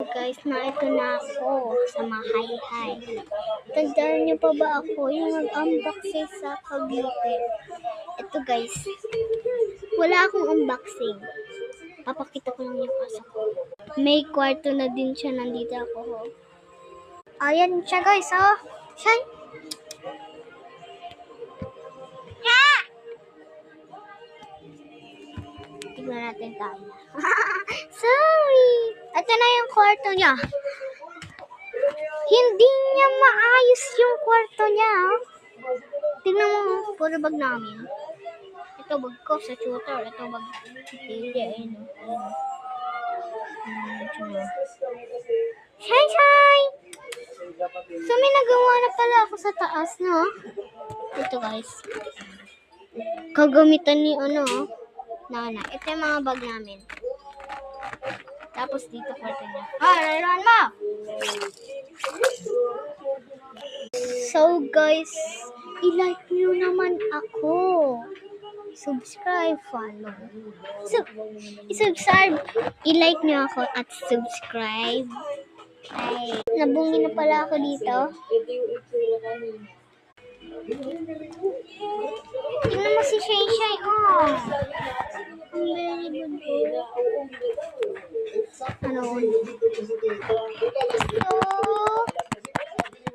Guys, ito na ako sa Mahayhay. Tandaan niyo pa ba ako yung nag-unboxing sa Cavite? Ito guys, wala akong unboxing. Papakita ko lang yung kasa ko. May kwarto na din siya, nandito ako. Ayan siya guys, oh. Siya. Tignan natin tayo. Sorry! Ito na yung kwarto niya. Hindi niya maayos yung kwarto niya. Tignan mo, puro bag namin. Ito bag ko sa tutor. Ito bag. Shine, shine! So may nagawa na pala ako sa taas, no? Ito guys. Kagamitan ni Nana. Ito yung mga bag namin. Tapos dito kwarto niya. Lalaroan mo! So guys, i-like nyo naman ako. Subscribe, follow. I-subscribe. I-like nyo ako at subscribe. Ay, nabungi na pala ako dito. Tingnan mo si Shay Shay, oh. Ang very good.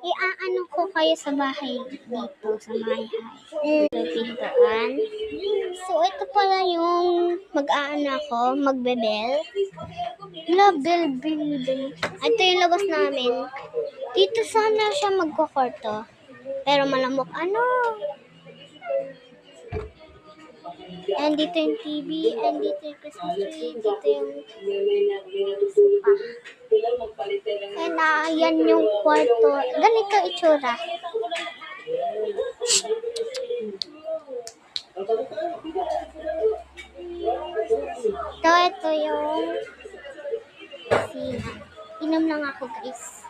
Iaano ko kayo sa bahay dito, sa Mahayhay. Pintuan. So, ito pala yung mag-aano ako, magbebel. Bel. Ito yung labas namin. Dito sana siya magkukwarto. Pero malamok, And dito yung TV, and dito yung Christmas tree, dito yung sopa. And yan yung kwarto. Ganito itsura. Ito yung kusina. Inom lang ako guys.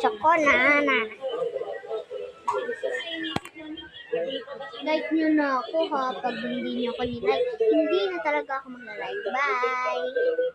Choco nana. Like nyo na ako ha, pag hindi nyo ako ni-like, hindi na talaga ako mag-like. Bye!